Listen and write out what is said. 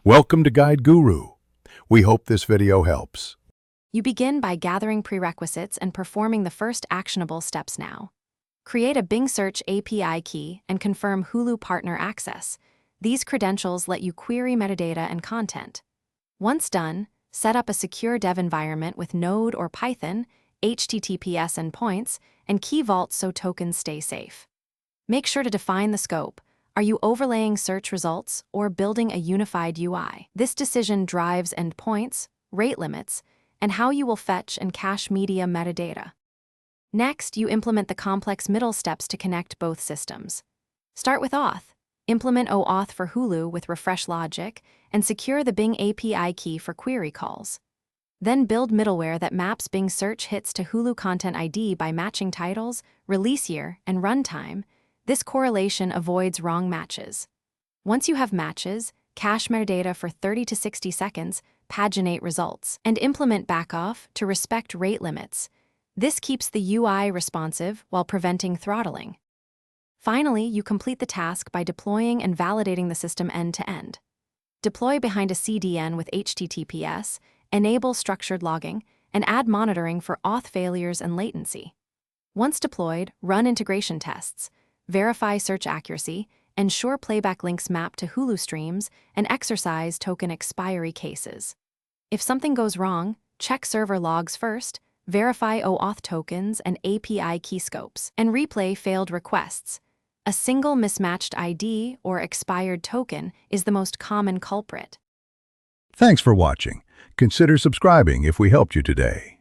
Welcome to Guide Guru. We hope this video helps. You begin by gathering prerequisites and performing the first actionable steps now. Create a Bing Search API key and confirm Hulu partner access. These credentials let you query metadata and content. Once done, set up a secure dev environment with Node or Python, HTTPS endpoints, and key vaults so tokens stay safe. Make sure to define the scope. Are you overlaying search results or building a unified UI? This decision drives endpoints, rate limits, and how you will fetch and cache media metadata. Next, you implement the complex middle steps to connect both systems. Start with auth. Implement OAuth for Hulu with refresh logic, and secure the Bing API key for query calls. Then build middleware that maps Bing search hits to Hulu Content ID by matching titles, release year, and runtime. This correlation avoids wrong matches. Once you have matches, cache metadata for 30 to 60 seconds, paginate results, and implement backoff to respect rate limits. This keeps the UI responsive while preventing throttling. Finally, you complete the task by deploying and validating the system end-to-end. Deploy behind a CDN with HTTPS, enable structured logging, and add monitoring for auth failures and latency. Once deployed, run integration tests, verify search accuracy, ensure playback links map to Hulu streams, and exercise token expiry cases. If something goes wrong, check server logs first, verify OAuth tokens and API keyscopes, and replay failed requests. A single mismatched ID or expired token is the most common culprit. Thanks for watching. Consider subscribing if we helped you today.